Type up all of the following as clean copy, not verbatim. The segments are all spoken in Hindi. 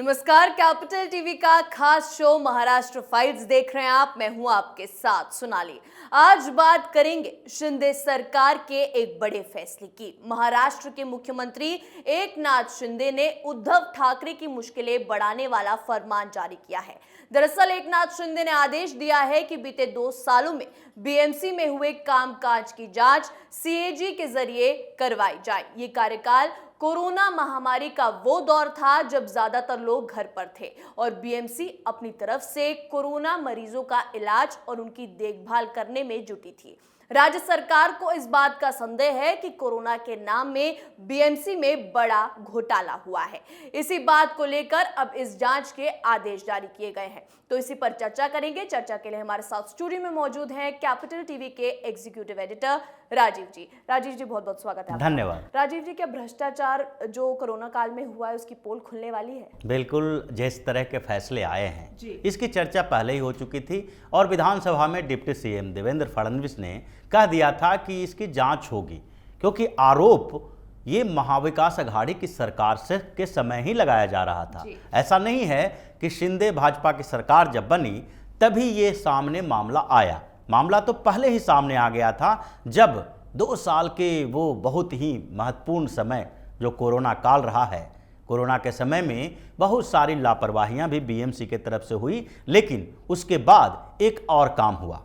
नमस्कार, कैपिटल टीवी का खास शो महाराष्ट्र फाइल्स देख रहे हैं आप। मैं हूं आपके साथ सोनाली। आज बात करेंगे शिंदे सरकार के एक बड़े फैसले की। महाराष्ट्र के मुख्यमंत्री एकनाथ शिंदे ने उद्धव ठाकरे की मुश्किलें बढ़ाने वाला फरमान जारी किया है। दरअसल एकनाथ शिंदे ने आदेश दिया है कि बीते 2 सालों में बीएमसी में हुए कामकाज की जांच सीएजी के जरिए करवाई जाए। ये कार्यकाल कोरोना महामारी का वो दौर था जब ज्यादातर लोग घर पर थे और बीएमसी अपनी तरफ से कोरोना मरीजों का इलाज और उनकी देखभाल करने में जुटी थी। राज्य सरकार को इस बात का संदेह है कि कोरोना के नाम में बीएमसी में बड़ा घोटाला हुआ है। इसी बात को लेकर अब इस जांच के आदेश जारी किए गए हैं, तो इसी पर चर्चा करेंगे। चर्चा के लिए हमारे साथ स्टूडियो में मौजूद हैं कैपिटल टीवी के एग्जीक्यूटिव एडिटर राजीव जी। राजीव जी, बहुत बहुत स्वागत है। धन्यवाद। राजीव जी, क्या भ्रष्टाचार जो कोरोना काल में हुआ है उसकी पोल खुलने वाली है? बिल्कुल, जिस तरह के फैसले आए हैं इसकी चर्चा पहले ही हो चुकी थी और विधानसभा में डिप्टी सीएम देवेंद्र फडणवीस ने कह दिया था कि इसकी जांच होगी, क्योंकि आरोप ये महाविकास अघाड़ी की सरकार से के समय ही लगाया जा रहा था। ऐसा नहीं है कि शिंदे भाजपा की सरकार जब बनी तभी ये सामने मामला आया। मामला तो पहले ही सामने आ गया था, जब 2 साल के वो बहुत ही महत्वपूर्ण समय जो कोरोना काल रहा है, कोरोना के समय में बहुत सारी लापरवाहियां भी बीएमसी के तरफ से हुई, लेकिन उसके बाद एक और काम हुआ,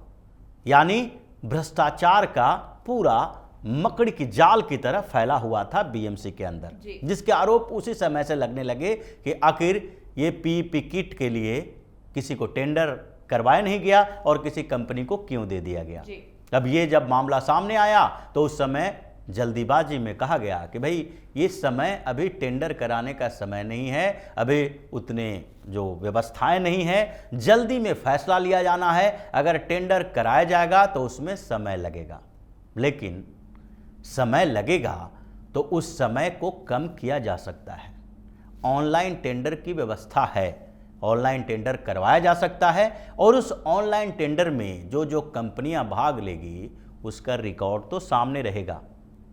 यानी भ्रष्टाचार का पूरा मकड़ी की जाल की तरह फैला हुआ था बीएमसी के अंदर, जिसके आरोप उसी समय से लगने लगे कि आखिर ये पीपीई किट के लिए किसी को टेंडर करवाया नहीं गया और किसी कंपनी को क्यों दे दिया गया। अब ये जब मामला सामने आया तो उस समय जल्दीबाजी में कहा गया कि भाई ये समय अभी टेंडर कराने का समय नहीं है, अभी उतने जो व्यवस्थाएं नहीं है, जल्दी में फैसला लिया जाना है, अगर टेंडर कराया जाएगा तो उसमें समय लगेगा। लेकिन समय लगेगा तो उस समय को कम किया जा सकता है। ऑनलाइन टेंडर की व्यवस्था है, ऑनलाइन टेंडर करवाया जा सकता है और उस ऑनलाइन टेंडर में जो जो कंपनियां भाग लेगी उसका रिकॉर्ड तो सामने रहेगा।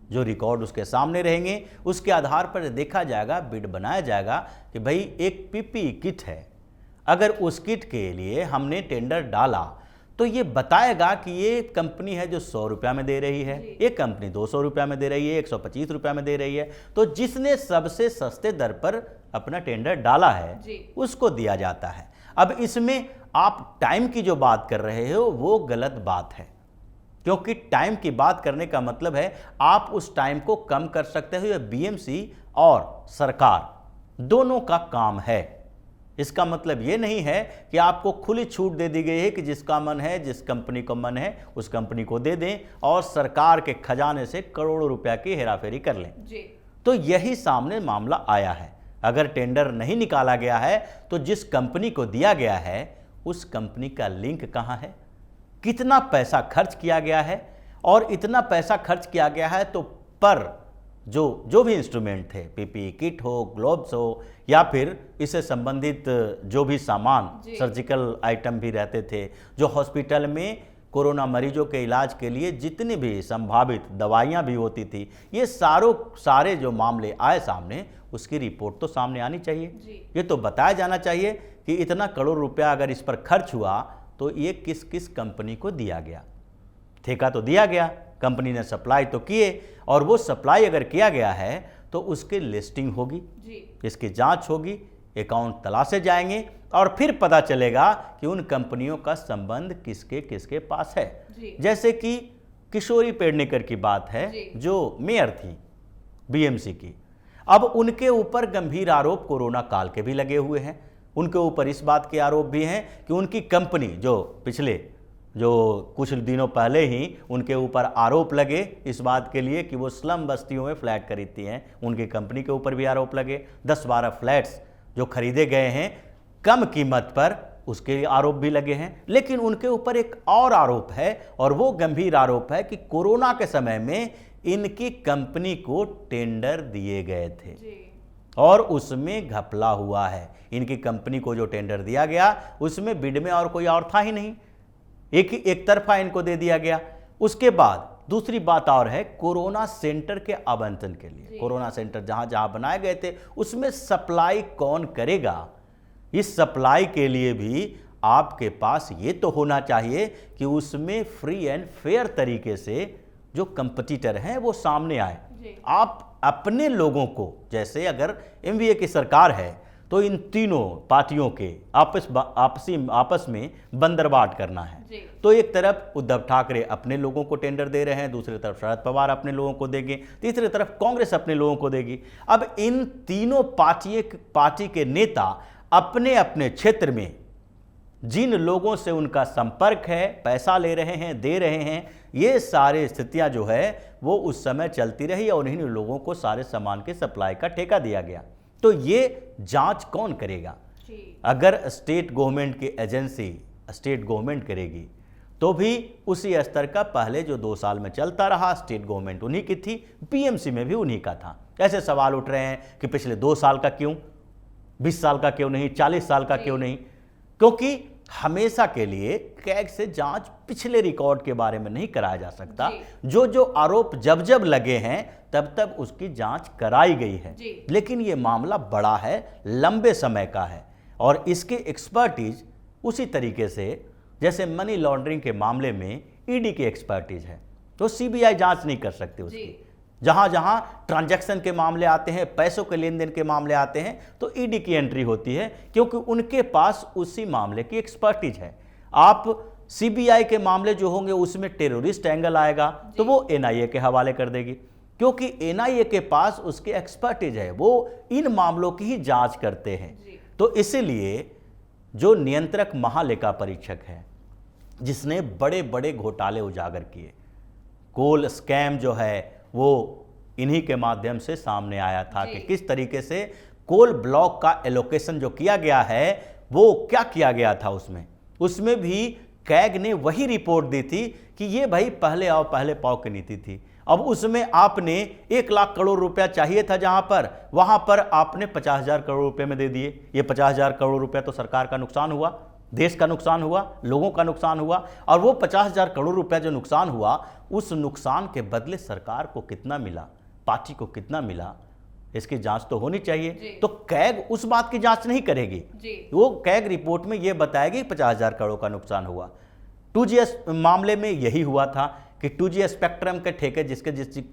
जो रिकॉर्ड उसके सामने रहेंगे उसके आधार पर देखा जाएगा, बिड बनाया जाएगा कि भाई एक पीपीई किट है, अगर उस किट के लिए हमने टेंडर डाला तो ये बताएगा कि ये कंपनी है जो 100 रुपया में दे रही है, ये कंपनी 200 रुपया में दे रही है, 125 रुपया में दे रही है। तो जिसने सबसे सस्ते दर पर अपना टेंडर डाला है उसको दिया जाता है। अब इसमें आप टाइम की जो बात कर रहे हो वो गलत बात है, क्योंकि टाइम की बात करने का मतलब है आप उस टाइम को कम कर सकते हो। यह बीएमसी और सरकार दोनों का काम है। इसका मतलब ये नहीं है कि आपको खुली छूट दे दी गई है कि जिसका मन है, जिस कंपनी को मन है उस कंपनी को दे दें और सरकार के खजाने से करोड़ों रुपया की हेराफेरी कर लें। तो यही सामने मामला आया है। अगर टेंडर नहीं निकाला गया है तो जिस कंपनी को दिया गया है उस कंपनी का लिंक कहाँ है, कितना पैसा खर्च किया गया है, और इतना पैसा खर्च किया गया है तो पर जो भी इंस्ट्रूमेंट थे, पीपीई किट हो, ग्लोव्स हो, या फिर इससे संबंधित जो भी सामान, सर्जिकल आइटम भी रहते थे, जो हॉस्पिटल में कोरोना मरीजों के इलाज के लिए जितनी भी संभावित दवाइयां भी होती थी, ये सारे जो मामले आए सामने उसकी रिपोर्ट तो सामने आनी चाहिए। ये तो बताया जाना चाहिए कि इतना करोड़ रुपया अगर इस पर खर्च हुआ तो ये किस किस कंपनी को दिया गया। ठेका तो दिया गया, कंपनी ने सप्लाई तो किए, और वो सप्लाई अगर किया गया है तो उसकी लिस्टिंग होगी, इसकी जांच होगी, अकाउंट तलाशे जाएंगे और फिर पता चलेगा कि उन कंपनियों का संबंध किसके किसके पास है। जैसे कि किशोरी पेडनेकर की बात है, जो मेयर थी बीएमसी की। अब उनके ऊपर गंभीर आरोप कोरोना काल के भी लगे हुए हैं। उनके ऊपर इस बात के आरोप भी हैं कि उनकी कंपनी जो कुछ दिनों पहले ही उनके ऊपर आरोप लगे इस बात के लिए कि वो स्लम बस्तियों में फ्लैट खरीदती हैं, उनकी कंपनी के ऊपर भी आरोप लगे। 10-12 फ्लैट्स जो खरीदे गए हैं कम कीमत पर, उसके आरोप भी लगे हैं। लेकिन उनके ऊपर एक और आरोप है, और वो गंभीर आरोप है कि कोरोना के समय में इनकी कंपनी को टेंडर दिए गए थे और उसमें घपला हुआ है। इनकी कंपनी को जो टेंडर दिया गया उसमें बिड में और कोई और था ही नहीं, एक तरफा इनको दे दिया गया। उसके बाद दूसरी बात और है, कोरोना सेंटर के आवंटन के लिए, कोरोना सेंटर जहां जहां बनाए गए थे उसमें सप्लाई कौन करेगा इस सप्लाई के लिए भी आपके पास ये तो होना चाहिए कि उसमें फ्री एंड फेयर तरीके से जो कंपटीटर हैं वो सामने आए। आप अपने लोगों को, जैसे अगर एमवीए की सरकार है तो इन तीनों पार्टियों के आपस में बंदरबाट करना है। तो एक तरफ उद्धव ठाकरे अपने लोगों को टेंडर दे रहे हैं, दूसरी तरफ शरद पवार अपने लोगों को देंगे, तीसरी तरफ कांग्रेस अपने लोगों को देगी। अब इन तीनों पार्टी के नेता अपने अपने क्षेत्र में जिन लोगों से उनका संपर्क है, पैसा ले रहे हैं, दे रहे हैं, ये सारी स्थितियां जो है वो उस समय चलती रही और इन्हीं लोगों को सारे सामान की सप्लाई का ठेका दिया गया। तो ये जांच कौन करेगा? अगर स्टेट गवर्नमेंट की एजेंसी स्टेट गवर्नमेंट करेगी तो भी उसी स्तर का पहले जो 2 साल में चलता रहा, स्टेट गवर्नमेंट उन्हीं की थी, बीएमसी में भी उन्हीं का था। ऐसे सवाल उठ रहे हैं कि पिछले 2 साल का क्यों, 20 साल का क्यों नहीं, 40 साल का क्यों नहीं? क्योंकि हमेशा के लिए कैग से जांच पिछले रिकॉर्ड के बारे में नहीं कराया जा सकता। जो आरोप जब जब लगे हैं तब तब उसकी जांच कराई गई है। लेकिन ये मामला बड़ा है, लंबे समय का है और इसके एक्सपर्टीज उसी तरीके से जैसे मनी लॉन्ड्रिंग के मामले में ईडी की एक्सपर्टीज है, तो सीबीआई जांच नहीं कर सकती उसकी। जहां जहां ट्रांजैक्शन के मामले आते हैं, पैसों के लेन देन के मामले आते हैं, तो ईडी की एंट्री होती है क्योंकि उनके पास उसी मामले की एक्सपर्टीज है। आप सीबीआई के मामले जो होंगे उसमें टेररिस्ट एंगल आएगा तो वो एनआईए के हवाले कर देगी, क्योंकि एनआईए के पास उसके एक्सपर्टीज है, वो इन मामलों की ही जांच करते हैं। तो इसीलिए जो नियंत्रक महालेखा परीक्षक है, जिसने बड़े बड़े घोटाले उजागर किए, कोल स्कैम जो है वो इन्हीं के माध्यम से सामने आया था कि किस तरीके से कोल ब्लॉक का एलोकेशन जो किया गया है वो क्या किया गया था। उसमें भी कैग ने वही रिपोर्ट दी थी कि ये भाई पहले आओ पहले पाओ की नीति थी। अब उसमें आपने 1 लाख करोड़ रुपया चाहिए था, वहां पर आपने 50,000 करोड़ रुपए में दे दिए। ये 50,000 करोड़ रुपया तो सरकार का नुकसान हुआ, देश का नुकसान हुआ, लोगों का नुकसान हुआ। और वो 50,000 करोड़ रुपया जो नुकसान हुआ, उस नुकसान के बदले सरकार को कितना मिला, पार्टी को कितना मिला, इसकी जांच तो होनी चाहिए। तो कैग उस बात की जांच नहीं करेगी, वो कैग रिपोर्ट में ये बताएगी 50,000 करोड़ का नुकसान हुआ। 2G मामले में यही हुआ था कि 2G स्पेक्ट्रम के ठेके जिस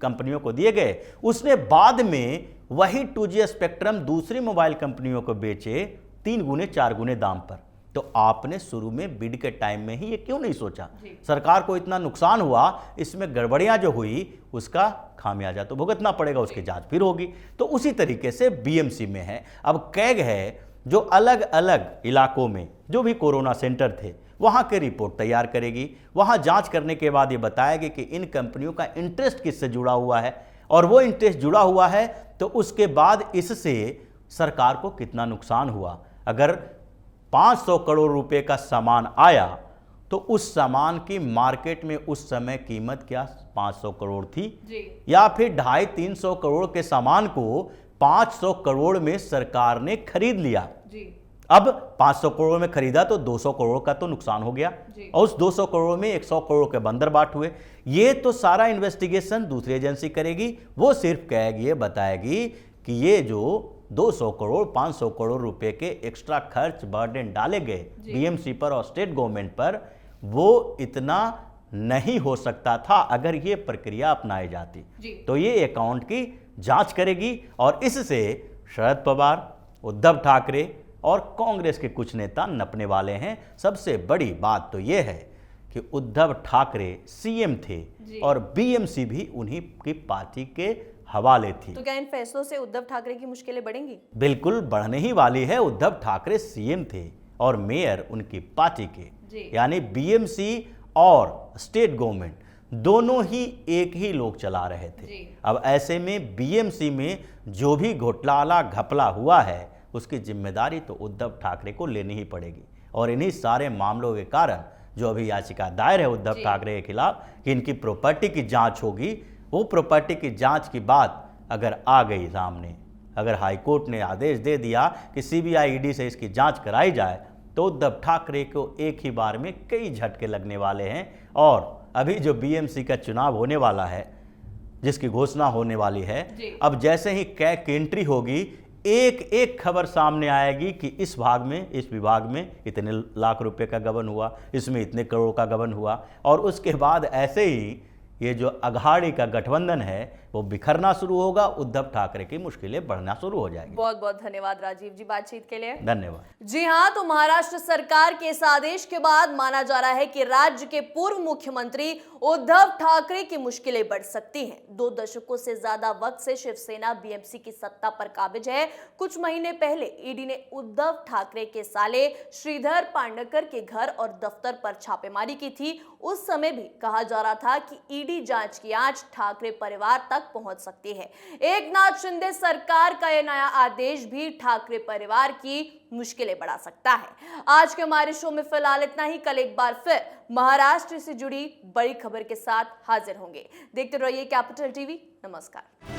कंपनियों को दिए गए, उसने बाद में वही 2G स्पेक्ट्रम दूसरी मोबाइल कंपनियों को बेचे 3 गुने 4 गुने दाम पर। तो आपने शुरू में बिड के टाइम में ही ये क्यों नहीं सोचा? सरकार को इतना नुकसान हुआ, इसमें गड़बड़ियां जो हुई उसका खामियाजा तो भुगतना पड़ेगा, उसकी जांच फिर होगी। तो उसी तरीके से बीएमसी में है। अब कैग है जो अलग अलग इलाकों में जो भी कोरोना सेंटर थे वहां के रिपोर्ट तैयार करेगी, वहां जांच करने के बाद ये बताएगी कि इन कंपनियों का इंटरेस्ट किससे जुड़ा हुआ है, और वो इंटरेस्ट जुड़ा हुआ है तो उसके बाद इससे सरकार को कितना नुकसान हुआ। अगर 500 करोड़ रुपए का सामान आया तो उस सामान की मार्केट में उस समय कीमत क्या 500 करोड़ थी, या फिर 250-300 करोड़ के सामान को 500 करोड़ में सरकार ने खरीद लिया। अब 500 करोड़ में खरीदा तो 200 करोड़ का तो नुकसान हो गया, और उस 200 करोड़ में 100 करोड़ के बंदरबाट हुए। ये तो सारा इन्वेस्टिगेशन दूसरी एजेंसी करेगी, वो सिर्फ कैग ये बताएगी कि ये जो 200 करोड़ 500 करोड़ रुपए के एक्स्ट्रा खर्च बर्डन डाले गए बीएमसी पर और स्टेट गवर्नमेंट पर, वो इतना नहीं हो सकता था अगर ये प्रक्रिया अपनाई जाती। तो ये अकाउंट की जांच करेगी, और इससे शरद पवार, उद्धव ठाकरे और कांग्रेस के कुछ नेता नपने वाले हैं। सबसे बड़ी बात तो यह है कि उद्धव ठाकरे सीएम थे और बीएमसी भी उन्हीं की पार्टी के हवाले थी। तो क्या इन फैसलों से उद्धव ठाकरे की मुश्किलें बढ़ेंगी? बिल्कुल बढ़ने ही वाली है। उद्धव ठाकरे सीएम थे और मेयर उनकी पार्टी के, यानी बीएमसी और स्टेट गवर्नमेंट दोनों ही एक ही लोग चला रहे थे। अब ऐसे में बीएमसी में जो भी घोटाला घपला हुआ है उसकी जिम्मेदारी तो उद्धव ठाकरे को लेनी ही पड़ेगी। और इन्हीं सारे मामलों के कारण जो अभी याचिका दायर है उद्धव ठाकरे के खिलाफ कि इनकी प्रॉपर्टी की जांच होगी, वो प्रॉपर्टी की जांच की बात अगर आ गई सामने, अगर हाईकोर्ट ने आदेश दे दिया कि सीबीआई ईडी से इसकी जांच कराई जाए, तो उद्धव ठाकरे को एक ही बार में कई झटके लगने वाले हैं। और अभी जो बीएमसी का चुनाव होने वाला है, जिसकी घोषणा होने वाली है, अब जैसे ही कैग की एंट्री होगी, एक एक खबर सामने आएगी कि इस भाग में, इस विभाग में इतने लाख रुपए का गबन हुआ, इसमें इतने करोड़ का गबन हुआ, और उसके बाद ऐसे ही ये जो अघाड़ी का गठबंधन है वो बिखरना शुरू होगा, उद्धव ठाकरे की मुश्किलें बढ़ना शुरू हो जाएगी। बहुत बहुत धन्यवाद राजीव जी बातचीत के लिए। धन्यवाद। जी हां, तो महाराष्ट्र सरकार के इस आदेश के बाद माना जा रहा है कि राज्य के पूर्व मुख्यमंत्री उद्धव ठाकरे की मुश्किलें बढ़ सकती हैं। 2 दशकों से ज्यादा वक्त से शिवसेना बीएमसी की सत्ता पर काबिज है। कुछ महीने पहले ईडी ने उद्धव ठाकरे के साले श्रीधर पांडकर के घर और दफ्तर पर छापेमारी की थी। उस समय भी कहा जा रहा था कि ईडी जांच की आंच ठाकरे परिवार तक पहुंच सकती है। एकनाथ शिंदे सरकार का यह नया आदेश भी ठाकरे परिवार की मुश्किलें बढ़ा सकता है। आज के हमारे शो में फिलहाल इतना ही। कल एक बार फिर महाराष्ट्र से जुड़ी बड़ी खबर के साथ हाजिर होंगे। देखते रहिए कैपिटल टीवी। नमस्कार।